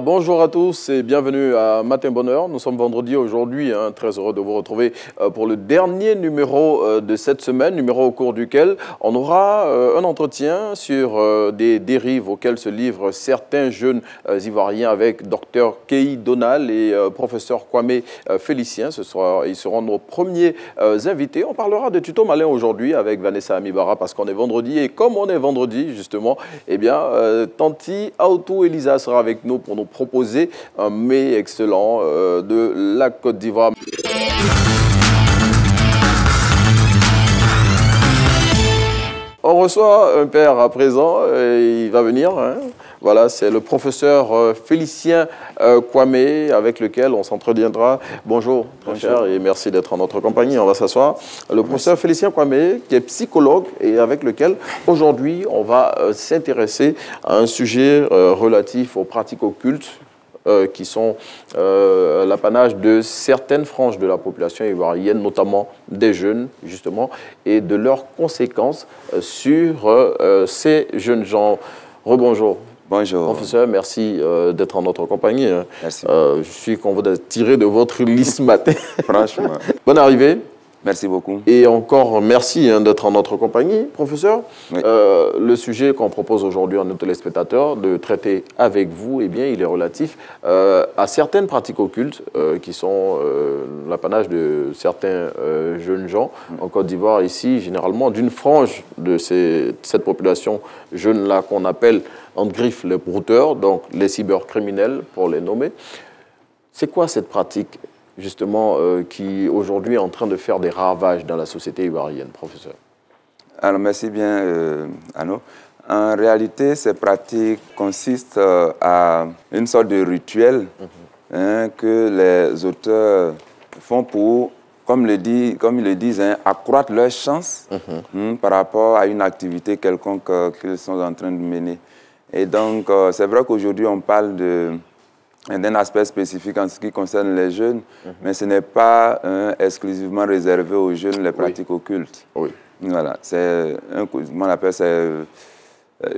bonjour à tous et bienvenue à Matin Bonheur. Nous sommes vendredi aujourd'hui, très heureux de vous retrouver pour le dernier numéro de cette semaine, numéro au cours duquel on aura un entretien sur des dérives auxquelles se livrent certains jeunes Ivoiriens avec Dr Kei Donald et professeur Kwame Félicien. Ils seront nos premiers invités. On parlera de tuto malin aujourd'hui avec Vanessa Amibara parce qu'on est vendredi et comme on est vendredi justement, eh bien, Tanti Aoutou Elisa sera avec nous pour nous proposer un mets excellent de la Côte d'Ivoire. On reçoit un père à présent, il va venir. Voilà, c'est le professeur Félicien Kwame avec lequel on s'entretiendra. Bonjour, mon cher, et merci d'être en notre compagnie. On va s'asseoir. Le professeur Félicien Kwame, qui est psychologue et avec lequel aujourd'hui on va s'intéresser à un sujet relatif aux pratiques occultes qui sont l'apanage de certaines franges de la population ivoirienne, notamment des jeunes, justement, et de leurs conséquences sur ces jeunes gens. Rebonjour. Bonjour. Professeur, merci d'être en notre compagnie. Merci. Je suis content de tirer de votre liste matin. Franchement. Bonne arrivée. Merci beaucoup. Et encore merci d'être en notre compagnie, professeur. Oui. Le sujet qu'on propose aujourd'hui à nos téléspectateurs de traiter avec vous, eh bien, il est relatif à certaines pratiques occultes qui sont l'apanage de certains jeunes gens en Côte d'Ivoire, ici, généralement, d'une frange de cette population jeune-là qu'on appelle, en griffe, les brouteurs, donc les cybercriminels, pour les nommer. C'est quoi cette pratique justement, qui aujourd'hui est en train de faire des ravages dans la société ivoirienne, professeur? Alors, merci bien, Arnaud. En réalité, ces pratiques consistent à une sorte de rituel que les auteurs font pour, comme ils le disent, accroître leurs chances par rapport à une activité quelconque qu'ils sont en train de mener. Et donc, c'est vrai qu'aujourd'hui, on parle d'un aspect spécifique en ce qui concerne les jeunes, mais ce n'est pas exclusivement réservé aux jeunes, les pratiques occultes. Oui. Voilà, c'est comment on appelle ça,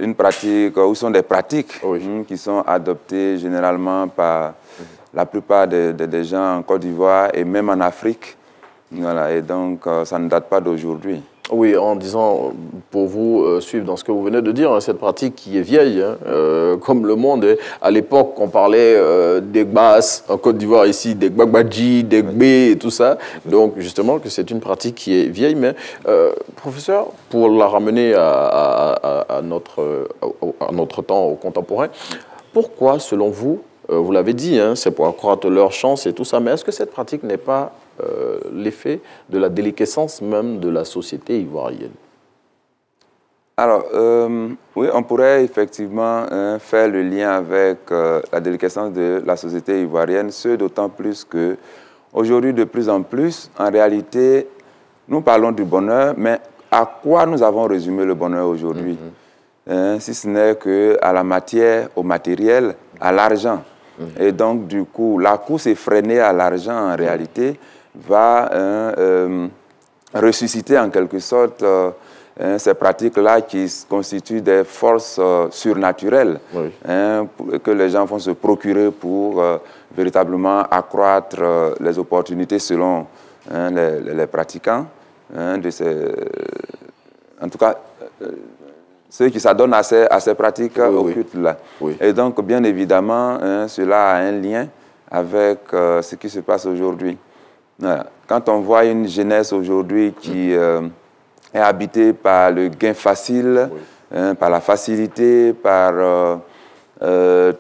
une pratique, ou sont des pratiques qui sont adoptées généralement par la plupart des gens en Côte d'Ivoire et même en Afrique. Voilà, et donc ça ne date pas d'aujourd'hui. Oui, en disant, pour vous, suivre dans ce que vous venez de dire, cette pratique qui est vieille, comme le monde. À l'époque, on parlait des Gbas, en Côte d'Ivoire ici, des Gbagbadji, des Gbé et tout ça. Donc, justement, que c'est une pratique qui est vieille. Mais, professeur, pour la ramener à notre temps, au contemporain, pourquoi, selon vous, vous l'avez dit, c'est pour accroître leur chance et tout ça, mais est-ce que cette pratique n'est pas l'effet de la déliquescence même de la société ivoirienne? Alors, oui, on pourrait effectivement faire le lien avec la déliquescence de la société ivoirienne, ce d'autant plus que aujourd'hui, de plus en plus, en réalité, nous parlons du bonheur, mais à quoi nous avons résumé le bonheur aujourd'hui? Si ce n'est qu'à la matière, au matériel, à l'argent. Et donc, du coup, la course effrénée à l'argent, en réalité, va ressusciter en quelque sorte ces pratiques-là qui constituent des forces surnaturelles que les gens vont se procurer pour véritablement accroître les opportunités selon les pratiquants de ces... En tout cas, ceux qui s'adonnent à ces pratiques occultes-là. Et donc, bien évidemment, cela a un lien avec ce qui se passe aujourd'hui. Quand on voit une jeunesse aujourd'hui qui est habitée par le gain facile, par la facilité, par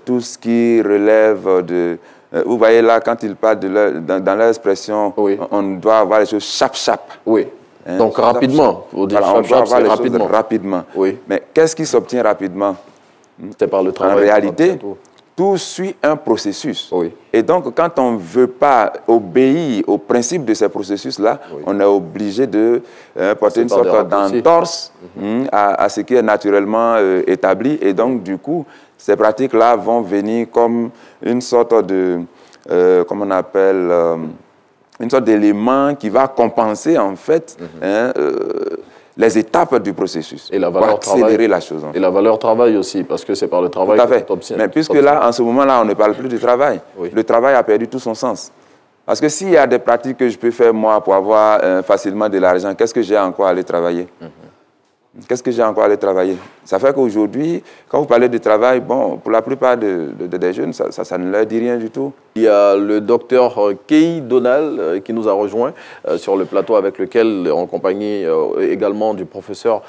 tout ce qui relève de... vous voyez là, quand ils parlent dans leur expression, on doit avoir les choses chap-chap. Oui. Donc rapidement, on doit avoir les choses rapidement. Oui. Mais qu'est-ce qui s'obtient rapidement? C'est par le travail. En réalité, tout suit un processus. Oui. Et donc, quand on ne veut pas obéir au principe de ces processus-là, on est obligé de porter une sorte d'entorse à ce qui est naturellement établi. Et donc, du coup, ces pratiques-là vont venir comme une sorte de, comment on appelle, une sorte d'élément qui va compenser, en fait, les étapes du processus. Et la valeur pour accélérer travail, la chose. Et la valeur travail aussi, parce que c'est par le travail que tu obtiens. Mais puisque là, en ce moment-là, on ne parle plus du travail. Oui. Le travail a perdu tout son sens. Parce que s'il y a des pratiques que je peux faire, moi, pour avoir facilement de l'argent, qu'est-ce que j'ai encore à aller travailler? Qu'est-ce que j'ai encore à aller travailler? Ça fait qu'aujourd'hui, quand vous parlez de travail, bon, pour la plupart des jeunes, ça ne leur dit rien du tout. Il y a le docteur Kei Donald qui nous a rejoint sur le plateau avec lequel, en compagnie également du professeur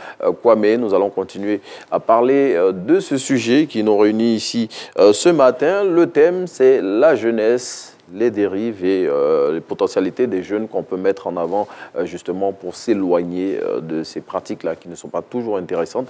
Kwame, nous allons continuer à parler de ce sujet qui nous réunit ici ce matin. Le thème, c'est la jeunesse, les dérives et les potentialités des jeunes qu'on peut mettre en avant justement pour s'éloigner de ces pratiques-là qui ne sont pas toujours intéressantes,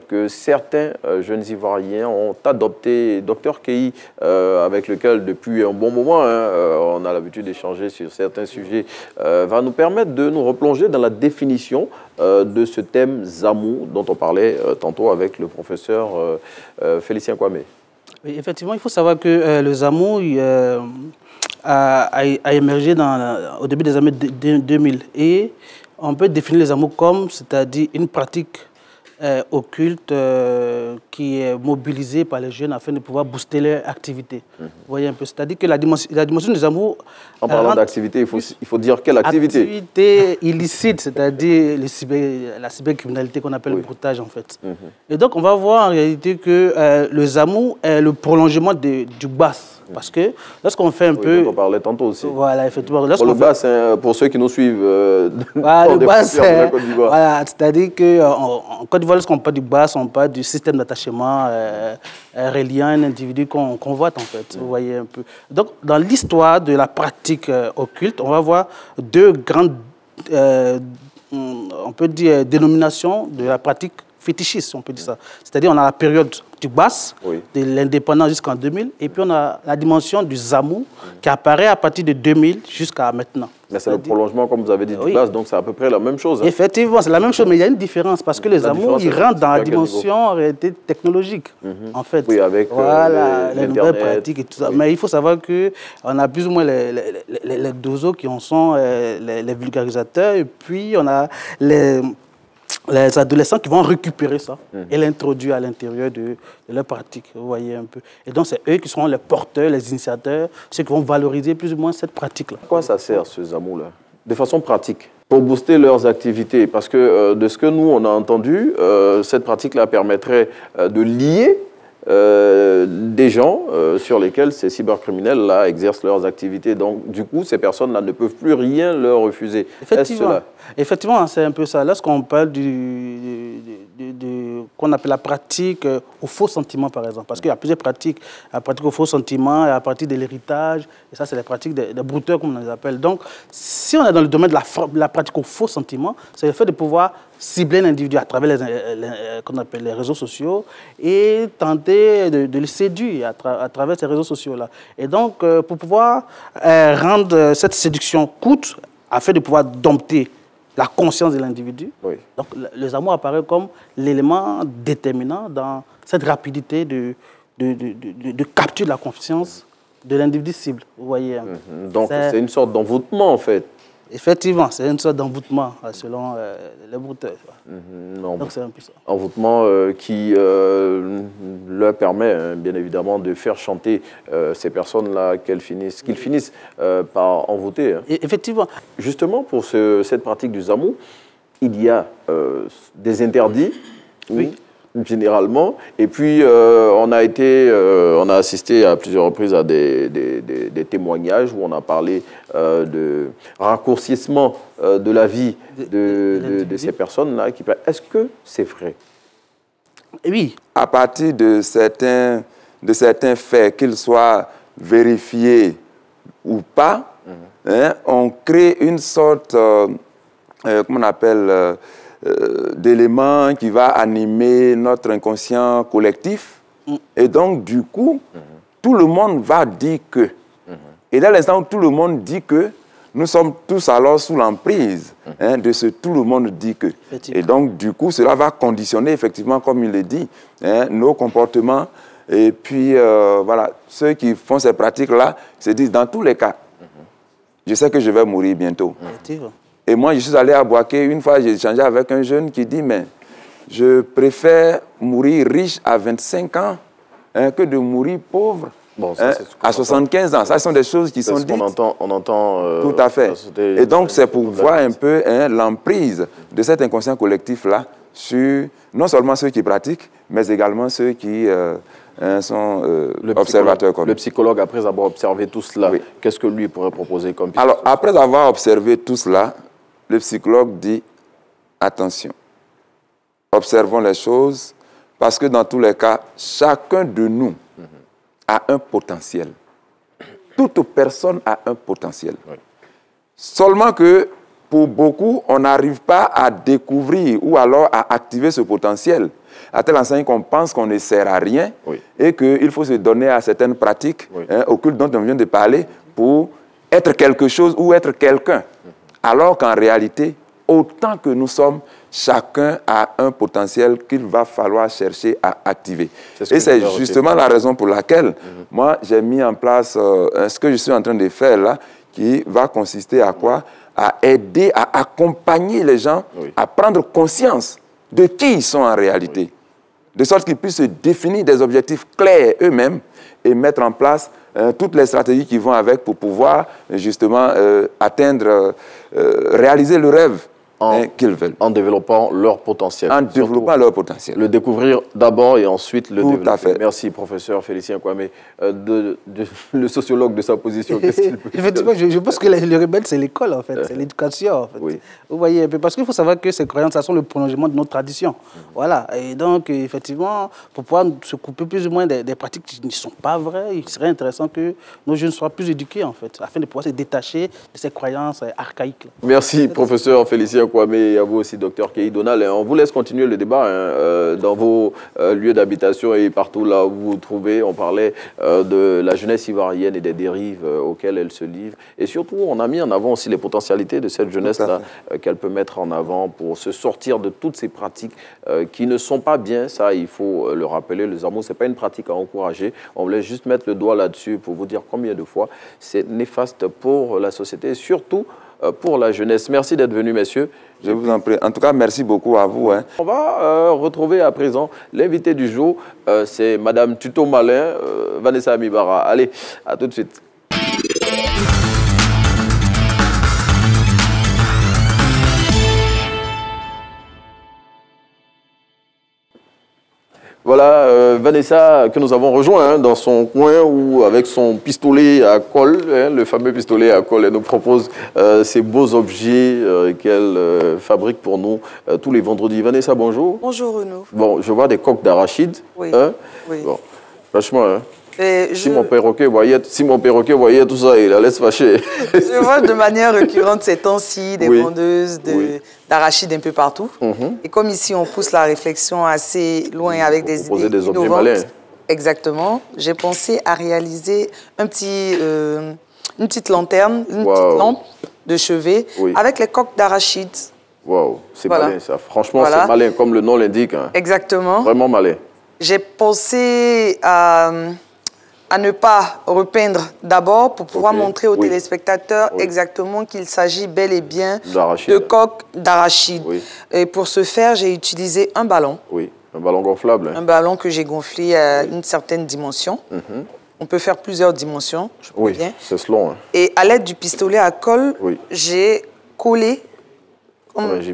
que certains jeunes Ivoiriens ont adopté. Dr Kei, avec lequel depuis un bon moment, on a l'habitude d'échanger sur certains sujets, va nous permettre de nous replonger dans la définition de ce thème Zamou dont on parlait tantôt avec le professeur Félicien Kwame. Oui, effectivement, il faut savoir que le Zamou a émergé au début des années 2000 et on peut définir les Zamou comme, c'est-à-dire une pratique occulte qui est mobilisée par les jeunes afin de pouvoir booster leur activité. Vous voyez un peu, c'est-à-dire que la dimension des Zamou... En parlant d'activité, il faut dire quelle activité? Activité illicite, c'est-à-dire la cybercriminalité qu'on appelle le broutage en fait. Et donc on va voir en réalité que le Zamou est le prolongement du BAS. Parce que lorsqu'on fait un peu... On parlait tantôt aussi. Voilà, effectivement. Pour le BAS, pour ceux qui nous suivent voilà, le BAS, voilà, c'est-à-dire qu'en Côte d'Ivoire, lorsqu'on parle du BAS, on parle du système d'attachement reliant un individu qu'on convoite, en fait. Vous voyez un peu. Donc, dans l'histoire de la pratique occulte, on va voir deux grandes, on peut dire, dénominations de la pratique fétichiste, on peut dire ça. C'est-à-dire, on a la période du BAS, de l'indépendance jusqu'en 2000, et puis on a la dimension du Zamou qui apparaît à partir de 2000 jusqu'à maintenant. Mais c'est le prolongement, comme vous avez dit, du BAS, donc c'est à peu près la même chose. Hein. Effectivement, c'est la même chose, mais il y a une différence, parce que les Zamou, ils rentrent dans la dimension en réalité technologique, en fait. Oui, avec voilà, les nouvelles pratiques et tout ça. Mais il faut savoir qu'on a plus ou moins les dozos qui en sont les vulgarisateurs, et puis on a les adolescents qui vont récupérer ça et l'introduire à l'intérieur de leur pratique, vous voyez un peu. Et donc, c'est eux qui seront les porteurs, les initiateurs, ceux qui vont valoriser plus ou moins cette pratique-là. À quoi ça sert, ce Zamou-là? De façon pratique, pour booster leurs activités. Parce que de ce que nous, on a entendu, cette pratique-là permettrait de lier des gens sur lesquels ces cybercriminels-là exercent leurs activités. Donc, du coup, ces personnes-là ne peuvent plus rien leur refuser. Effectivement, c'est un peu ça. Lorsqu'on parle qu'on appelle la pratique au faux sentiment, par exemple, parce qu'il y a plusieurs pratiques. La pratique au faux sentiment, la pratique de l'héritage, et ça, c'est les pratiques des brouteurs, comme on les appelle. Donc, si on est dans le domaine de la pratique au faux sentiment, c'est le fait de pouvoir cibler l'individu à travers qu'on appelle les réseaux sociaux et tenter de le séduire à travers ces réseaux sociaux-là. Et donc, pour pouvoir rendre cette séduction coûte, afin de pouvoir dompter la conscience de l'individu, donc le Zamou apparaît comme l'élément déterminant dans cette rapidité de capture de la conscience de l'individu cible. Vous voyez. Donc, c'est une sorte d'envoûtement, en fait. Effectivement, c'est une sorte d'envoûtement selon les brouteurs. Donc c'est un peu ça. Envoûtement qui leur permet, bien évidemment, de faire chanter ces personnes-là, qu'ils finissent par envoûter. Hein. Effectivement. Justement, pour cette pratique du Zamou, il y a des interdits. Oui. Généralement. Et puis, on a assisté à plusieurs reprises à des témoignages où on a parlé de raccourcissement de la vie de ces personnes-là. Est-ce que c'est vrai? Oui. À partir de certains faits, qu'ils soient vérifiés ou pas, on crée une sorte, comment on appelle, d'éléments qui va animer notre inconscient collectif. Et donc, du coup, tout le monde va dire que. Et dans l'instant où tout le monde dit que, nous sommes tous alors sous l'emprise de ce tout le monde dit que. Et donc, du coup, cela va conditionner, effectivement, comme il le dit, nos comportements. Et puis, voilà, ceux qui font ces pratiques-là se disent, dans tous les cas, je sais que je vais mourir bientôt. Et moi, je suis allé à Boaké. Une fois, j'ai échangé avec un jeune qui dit, mais je préfère mourir riche à 25 ans que de mourir pauvre à 75 ans. Ça, ce sont des choses qui sont dites. On entend tout à fait. Et donc, c'est pour voir un peu l'emprise de cet inconscient collectif-là sur non seulement ceux qui pratiquent, mais également ceux qui sont observateurs. Le psychologue, après avoir observé tout cela, qu'est-ce que lui pourrait proposer comme piste? Alors, après avoir observé tout cela, le psychologue dit, attention, observons les choses, parce que dans tous les cas, chacun de nous a un potentiel. Toute personne a un potentiel. Oui. Seulement que, pour beaucoup, on n'arrive pas à découvrir ou alors à activer ce potentiel, à telle enseigne qu'on pense qu'on ne sert à rien et qu'il faut se donner à certaines pratiques occultes dont on vient de parler pour être quelque chose ou être quelqu'un. Alors qu'en réalité, autant que nous sommes, chacun a un potentiel qu'il va falloir chercher à activer. Et c'est justement la raison pour laquelle moi, j'ai mis en place ce que je suis en train de faire là, qui va consister à quoi? À aider, à accompagner les gens à prendre conscience de qui ils sont en réalité. De sorte qu'ils puissent se définir des objectifs clairs eux-mêmes et mettre en place toutes les stratégies qui vont avec pour pouvoir justement atteindre, réaliser le rêve qu'ils veulent. En développant leur potentiel. En développant leur potentiel. Le découvrir d'abord et ensuite le développer. Tout à fait. Merci, professeur Félicien Kwame. Le sociologue de sa position, qu'est-ce qu'il peut dire? Effectivement, je pense que le rebelle, c'est l'école, en fait. C'est l'éducation, en fait. Oui. Vous voyez, parce qu'il faut savoir que ces croyances, ça sont le prolongement de notre tradition. Voilà. Et donc, effectivement, pour pouvoir se couper plus ou moins des pratiques qui ne sont pas vraies, il serait intéressant que nos jeunes soient plus éduqués, en fait, afin de pouvoir se détacher de ces croyances archaïques. Merci, professeur Félicien Kwame, et à vous aussi, docteur Kei Donald. On vous laisse continuer le débat dans vos lieux d'habitation et partout là où vous vous trouvez. On parlait de la jeunesse ivoirienne et des dérives auxquelles elle se livre. Et surtout, on a mis en avant aussi les potentialités de cette jeunesse-là qu'elle peut mettre en avant pour se sortir de toutes ces pratiques qui ne sont pas bien. Ça, il faut le rappeler, les amours, ce n'est pas une pratique à encourager. On voulait juste mettre le doigt là-dessus pour vous dire combien de fois c'est néfaste pour la société et surtout pour la jeunesse. Merci d'être venus, messieurs. Je vous en prie. En tout cas, merci beaucoup à vous. On va retrouver à présent l'invité du jour. C'est Madame Tuto Malin, Vanessa Amibara. Allez, à tout de suite. Voilà, Vanessa, que nous avons rejoint dans son coin où, avec son pistolet à colle, le fameux pistolet à colle, elle nous propose ces beaux objets qu'elle fabrique pour nous tous les vendredis. Vanessa, bonjour. Bonjour Renaud. Bon, je vois des coques d'arachide. Oui. Oui. Bon, franchement, si mon perroquet voyait tout ça, il allait se fâcher. Je vois de manière récurrente ces temps-ci des vendeuses d'arachides un peu partout. Et comme ici, on pousse la réflexion assez loin avec des idées innovantes. Exactement. J'ai pensé à réaliser une petite lanterne, une petite lampe de chevet avec les coques d'arachide. Waouh, c'est malin ça. Franchement, c'est malin, comme le nom l'indique. Hein. Exactement. Vraiment malin. J'ai pensé à ne pas repeindre d'abord pour pouvoir montrer aux téléspectateurs exactement qu'il s'agit bel et bien de coques d'arachide. Et pour ce faire, j'ai utilisé un ballon. Oui, un ballon gonflable. Un ballon que j'ai gonflé à une certaine dimension. On peut faire plusieurs dimensions, je crois bien. C'est selon. Hein. Et à l'aide du pistolet à colle, j'ai collé.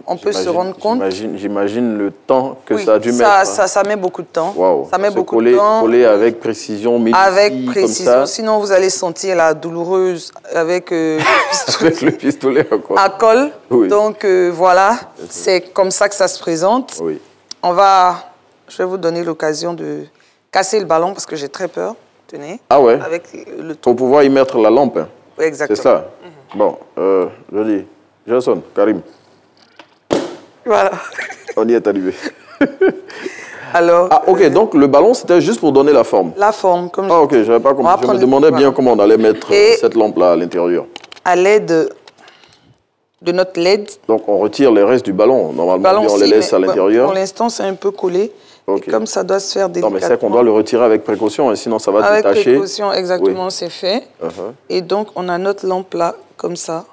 On peut se rendre compte. J'imagine le temps que ça a dû mettre. Ça met beaucoup de temps. Wow. Ça met beaucoup de temps. Coller avec précision, avec précision. Comme ça. Sinon, vous allez sentir la douloureuse avec le pistolet à colle. Donc, voilà, c'est comme ça que ça se présente. Je vais vous donner l'occasion de casser le ballon parce que j'ai très peur. Tenez. Ah ouais? Pour pouvoir y mettre la lampe. Hein. Oui, exactement. C'est ça? Bon, je dis, Jason, Karim. Voilà. On y est arrivé. Alors, ok, donc le ballon, c'était juste pour donner la forme. La forme, comme ok, je n'avais pas compris. Je me demandais bien comment on allait mettre cette lampe-là à l'intérieur. À l'aide de notre LED. Donc, on retire les restes du ballon. Normalement, on les laisse à l'intérieur. Pour l'instant, c'est un peu collé. Et comme ça doit se faire délicatement. Non, mais c'est qu'on doit le retirer avec précaution, hein, sinon ça va détacher. Avec précaution, exactement, c'est fait. Et donc, on a notre lampe là, comme ça.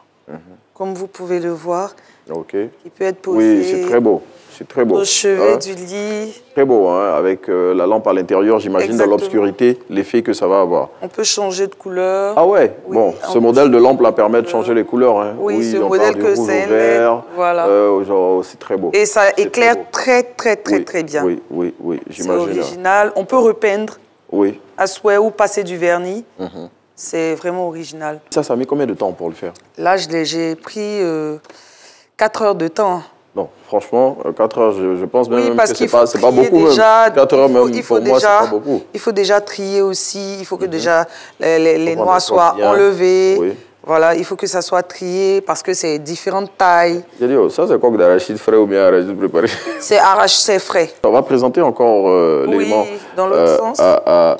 comme vous pouvez le voir, qui peut être posé. Oui, c'est très beau. C'est très beau. Au chevet du lit. Très beau, hein, avec la lampe à l'intérieur, j'imagine, dans l'obscurité, l'effet que ça va avoir. On peut changer de couleur. Ah ouais, oui, bon, ce modèle de lampe-là permet de changer les couleurs. Hein. Oui, ce modèle que c'est vert, voilà. C'est très beau. Et ça éclaire très bien. Oui, j'imagine. C'est original. On peut repeindre à souhait ou passer du vernis. C'est vraiment original. Ça a mis combien de temps pour le faire? Là, j'ai pris 4 heures de temps. Non, franchement, 4 heures, je pense même que c'est pas beaucoup. Déjà, même. 4 heures même, pour moi, c'est pas beaucoup. Il faut déjà trier aussi. Il faut que déjà les noix soient enlevées. Oui. Voilà, il faut que ça soit trié parce que c'est différentes tailles. J'ai dit, ça c'est coque d'arachide frais ou bien arachide préparé? C'est frais. On va présenter encore l'élément dans l'autre sens. À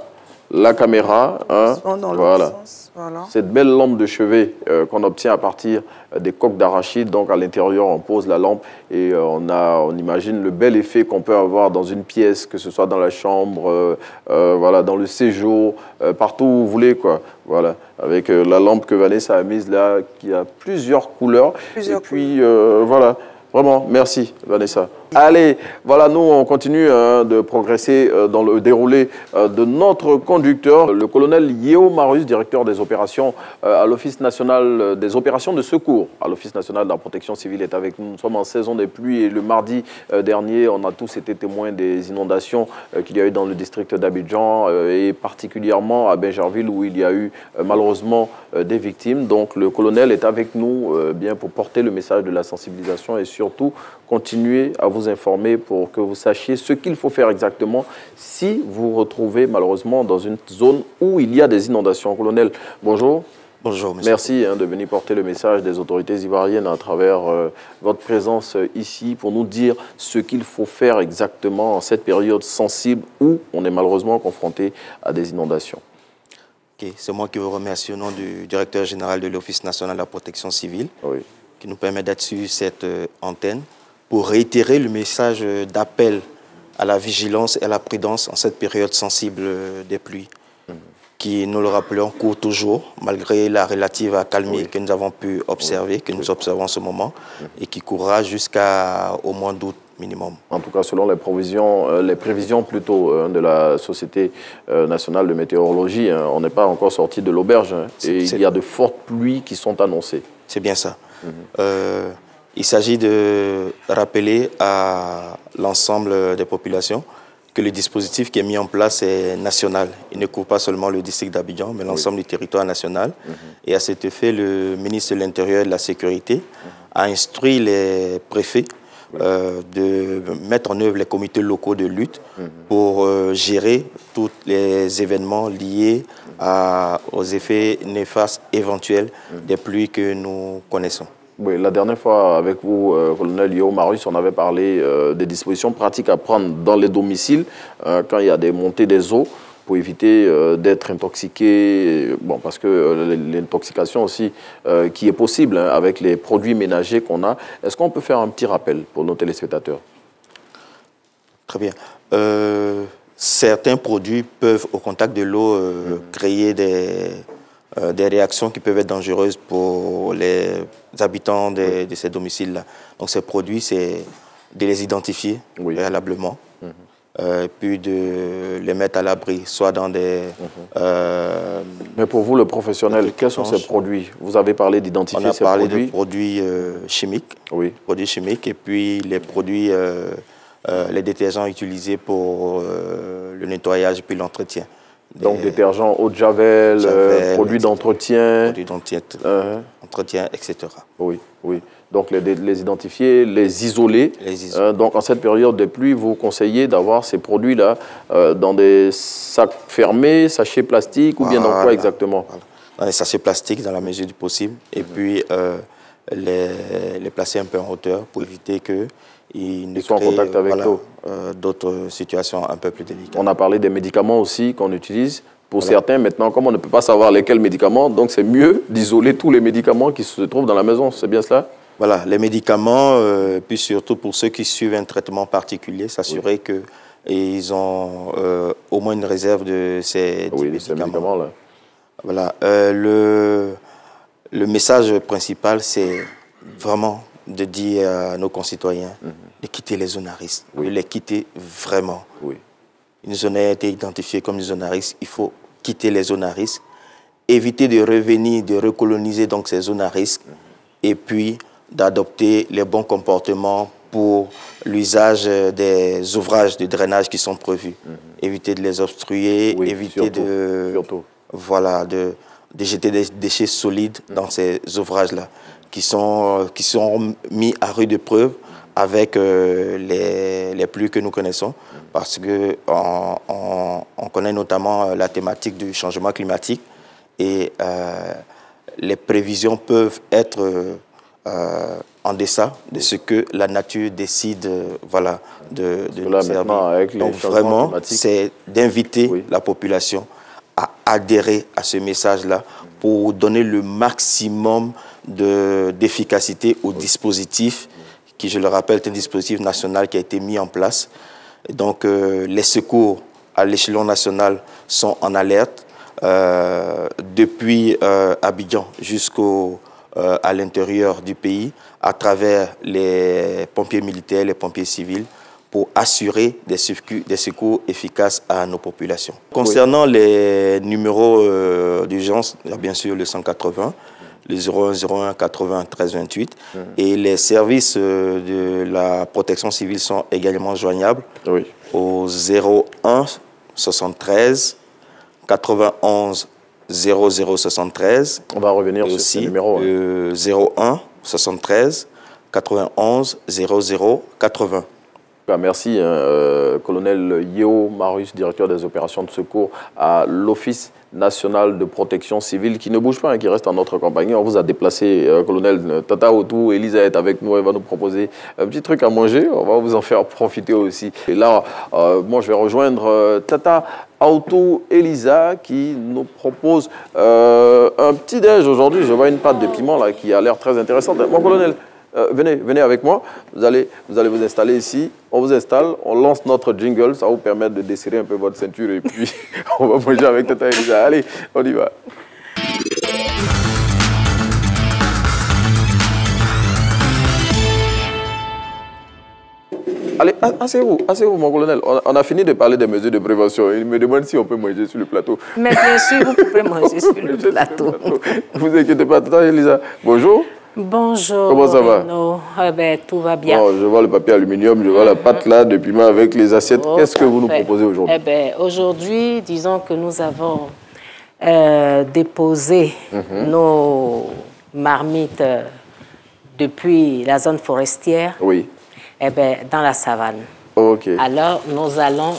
la caméra. Hein, dans l'autre sens. Voilà. Cette belle lampe de chevet qu'on obtient à partir des coques d'arachide. Donc à l'intérieur, on pose la lampe et on imagine le bel effet qu'on peut avoir dans une pièce, que ce soit dans la chambre, voilà, dans le séjour, partout où vous voulez, quoi. Voilà, avec la lampe que Vanessa a mise là, qui a plusieurs couleurs. Puis voilà. Vraiment, merci Vanessa. Allez, voilà, nous on continue de progresser dans le déroulé de notre conducteur, le colonel Yeo Marius, directeur des opérations à l'Office national des opérations de secours. À l'Office national de la protection civile est avec nous. Nous sommes en saison des pluies et le mardi dernier, on a tous été témoins des inondations qu'il y a eu dans le district d'Abidjan et particulièrement à Bingerville où il y a eu malheureusement des victimes. Donc le colonel est avec nous bien pour porter le message de la sensibilisation et surtout continuer à vous informer pour que vous sachiez ce qu'il faut faire exactement si vous vous retrouvez malheureusement dans une zone où il y a des inondations. Colonel, bonjour. Bonjour, monsieur. Merci de venir porter le message des autorités ivoiriennes à travers votre présence ici pour nous dire ce qu'il faut faire exactement en cette période sensible où on est malheureusement confronté à des inondations. Okay. C'est moi qui vous remercie au nom du directeur général de l'Office national de la protection civile qui nous permet d'être sur cette antenne pour réitérer le message d'appel à la vigilance et à la prudence en cette période sensible des pluies, qui, nous le rappelons, court toujours, malgré la relative accalmie que nous avons pu observer, que nous observons en ce moment, et qui courra jusqu'au mois d'août minimum. En tout cas, selon les prévisions plutôt de la Société nationale de météorologie, on n'est pas encore sorti de l'auberge et il y a de fortes pluies qui sont annoncées. C'est bien ça. Il s'agit de rappeler à l'ensemble des populations que le dispositif qui est mis en place est national. Il ne couvre pas seulement le district d'Abidjan, mais l'ensemble du territoire national. Et à cet effet, le ministre de l'Intérieur et de la Sécurité a instruit les préfets de mettre en œuvre les comités locaux de lutte pour gérer tous les événements liés aux effets néfastes éventuels des pluies que nous connaissons. Oui, la dernière fois, avec vous, colonel Yeo Marius, on avait parlé des dispositions pratiques à prendre dans les domiciles quand il y a des montées des eaux pour éviter d'être intoxiqué. Bon, parce que l'intoxication aussi qui est possible avec les produits ménagers qu'on a. Est-ce qu'on peut faire un petit rappel pour nos téléspectateurs? Très bien. Certains produits peuvent, au contact de l'eau, créer des réactions qui peuvent être dangereuses pour les habitants de ces domiciles-là. Donc ces produits, c'est de les identifier préalablement, puis de les mettre à l'abri, soit dans des... Mais pour vous, le professionnel, quels sont ces produits? Vous avez parlé d'identifier ces produits. On a parlé de produits chimiques, produits chimiques, et puis les produits, les détergents utilisés pour le nettoyage puis l'entretien. Donc, détergents, eau de javel, produits d'entretien. Produits d'entretien, etc. Oui. Donc, les identifier, les isoler. Donc, en cette période de pluie, vous conseillez d'avoir ces produits-là dans des sacs fermés, sachets plastiques, ou bien dans quoi exactement? Dans des sachets plastiques, dans la mesure du possible. Et puis, les placer un peu en hauteur pour éviter que ils soient en contact avec l'eau. D'autres situations un peu plus délicates. On a parlé des médicaments aussi qu'on utilise. Pour certains, maintenant, comme on ne peut pas savoir lesquels médicaments, donc c'est mieux d'isoler tous les médicaments qui se trouvent dans la maison. C'est bien cela? Voilà, les médicaments, puis surtout pour ceux qui suivent un traitement particulier, s'assurer qu'ils ont au moins une réserve de ces médicaments-là. Voilà, le message principal, c'est vraiment de dire à nos concitoyens de quitter les zones à risque, de les quitter vraiment. Une zone a été identifiée comme une zone à risque, il faut quitter les zones à risque, éviter de revenir, de recoloniser donc ces zones à risque, et puis d'adopter les bons comportements pour l'usage des ouvrages de drainage qui sont prévus. Éviter de les obstruer, éviter voilà, de jeter des déchets solides dans ces ouvrages-là, qui sont mis à rude épreuve avec les pluies que nous connaissons, parce qu'on connaît notamment la thématique du changement climatique, et les prévisions peuvent être en deçà de ce que la nature décide voilà, de servir. Donc vraiment, c'est d'inviter la population à adhérer à ce message-là pour donner le maximum d'efficacité au dispositif qui, je le rappelle, est un dispositif national qui a été mis en place. Et donc, les secours à l'échelon national sont en alerte. Depuis Abidjan à l'intérieur du pays, à travers les pompiers militaires, les pompiers civils, pour assurer des secours efficaces à nos populations. Concernant les numéros d'urgence, il y a bien sûr le 180, le 0101 80 13 28, et les services de la protection civile sont également joignables au 01 73 91 0073. On va revenir sur ce numéro. 01 73 91 00 80. Merci, colonel Yeo Marius, directeur des opérations de secours à l'Office national de protection civile, qui ne bouge pas, qui reste en notre compagnie. On vous a déplacé, colonel Tata Autou. Elisa est avec nous, elle va nous proposer un petit truc à manger. On va vous en faire profiter aussi. Et là, moi, je vais rejoindre Tata Autou Elisa, qui nous propose un petit déj aujourd'hui. Je vois une pâte de piment là qui a l'air très intéressante. Mon colonel, venez avec moi, vous allez vous installer ici, on vous installe, on lance notre jingle, ça va vous permettre de desserrer un peu votre ceinture et puis on va manger avec Tata Elisa. Allez, on y va. Allez, asseyez-vous, mon colonel. On a fini de parler des mesures de prévention. Il me demande si on peut manger sur le plateau. Mais bien sûr, vous pouvez manger sur le plateau. Ne vous inquiétez pas, Tata Elisa. Bonjour. Bonjour. Comment ça va? Tout va bien. Bon, je vois le papier aluminium, je vois la pâte là, de piment avec les assiettes. Qu'est-ce que vous nous proposez aujourd'hui? Aujourd'hui, disons que nous avons déposé nos marmites depuis la zone forestière dans la savane. Alors, nous allons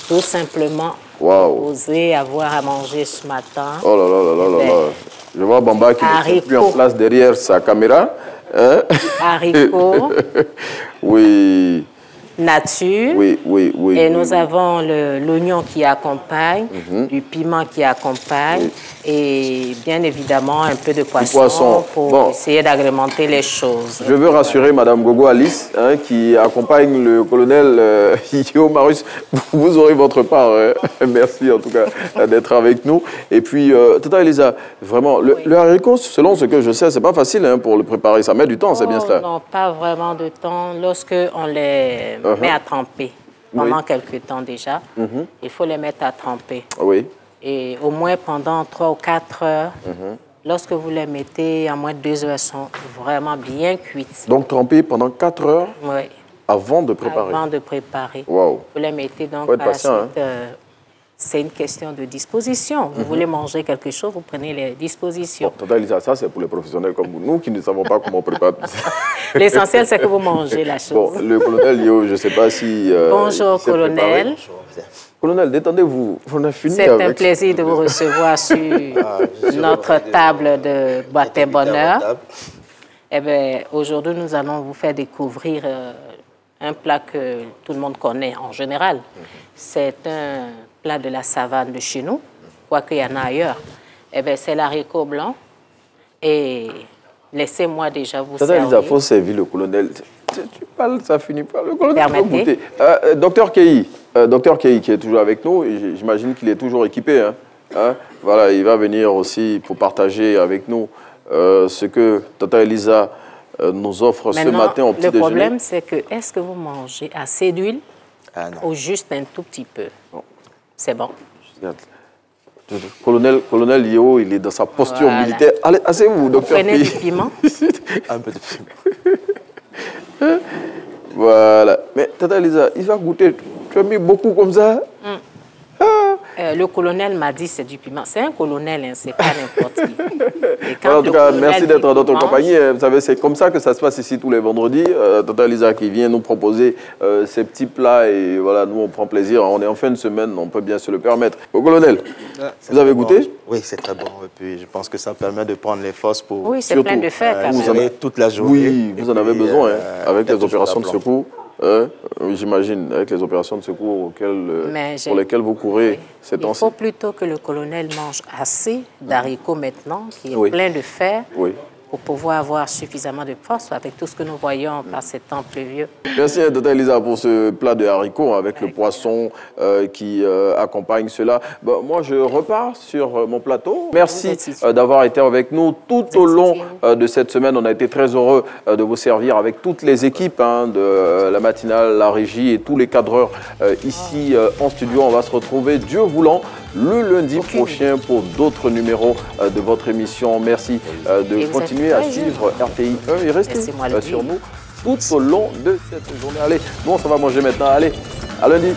tout simplement proposer avoir à manger ce matin. Oh là là là là là. Je vois Bamba qui n'est plus en place derrière sa caméra. Hein? Haricots. Oui. Nature. Oui. Et nous avons l'oignon qui accompagne, du piment qui accompagne et bien évidemment un peu de poisson pour essayer d'agrémenter les choses. Je veux rassurer Madame Gogo Alice qui accompagne le colonel Yeo Marius. Vous aurez votre part. Merci en tout cas d'être avec nous. Et puis, Tata Elisa, vraiment, le haricot, selon ce que je sais, c'est pas facile pour le préparer. Ça met du temps, c'est bien cela? Non, pas vraiment de temps. Lorsque on les met à tremper pendant quelques temps déjà, il faut les mettre à tremper. Et au moins pendant 3 ou 4 heures, lorsque vous les mettez, en moins de 2 heures, elles sont vraiment bien cuites. Donc tremper pendant 4 heures avant de préparer? Avant de préparer. Wow. Vous les mettez donc à la suite. C'est une question de disposition. Vous voulez manger quelque chose, vous prenez les dispositions. Tata Elisa, ça c'est pour les professionnels comme nous qui ne savons pas comment préparer. L'essentiel, c'est que vous mangez la chose. Bon, le colonel Yeo, je ne sais pas si... Bonjour, colonel. Colonel, détendez-vous. On a fini avec... C'est un plaisir de vous recevoir sur notre table de boîte et bonheur. Aujourd'hui, nous allons vous faire découvrir un plat que tout le monde connaît en général. C'est un plat de la savane de chez nous, quoique il y en a ailleurs. C'est l'haricot blanc. Et laissez-moi déjà vous servir. Il faut servir le colonel. Tu parles, ça finit pas. Le colonel va goûter. Docteur Keï, qui est toujours avec nous, j'imagine qu'il est toujours équipé. Voilà, il va venir aussi pour partager avec nous ce que Tata Elisa nous offre maintenant, ce matin au petit déjeuner. Le problème, c'est que est-ce que vous mangez assez d'huile ou juste un tout petit peu? C'est bon. Colonel Yeo, il est dans sa posture militaire. Allez, asseyez-vous, docteur. Prenez du piment. Un peu de piment. Voilà. Mais Tata Elisa, il va goûter. Tu as mis beaucoup comme ça? Le colonel m'a dit c'est du piment. C'est un colonel, hein, c'est pas n'importe qui. En tout cas, merci d'être dans notre compagnie. Vous savez, c'est comme ça que ça se passe ici tous les vendredis. Tata Elisa qui vient nous proposer ces petits plats et voilà, nous on prend plaisir. On est en fin de semaine, on peut bien se le permettre. Au colonel, vous avez goûté? Bon. Oui, c'est très bon. Et puis je pense que ça permet de prendre les forces pour... Oui, c'est plein de fer. Vous en avez toute la journée. Oui, vous en avez besoin avec les opérations de secours. J'imagine, avec les opérations de secours pour lesquelles vous courez ces temps-ci. Il faut plutôt que le colonel mange assez d'haricots maintenant, qui est plein de fer, pour pouvoir avoir suffisamment de force avec tout ce que nous voyons par ces temps pluvieux. Merci Tata Elisa pour ce plat de haricots avec le poisson qui accompagne cela. Bon, moi, je repars sur mon plateau. Merci d'avoir été avec nous tout au long de cette semaine. On a été très heureux de vous servir avec toutes les équipes de la matinale, la régie et tous les cadreurs ici en studio. On va se retrouver, Dieu voulant, le lundi prochain pour d'autres numéros de votre émission. Merci de continuer à suivre RTI 1 et rester sur nous tout au long de cette journée. Allez, nous on s'en va manger maintenant. Allez, à lundi.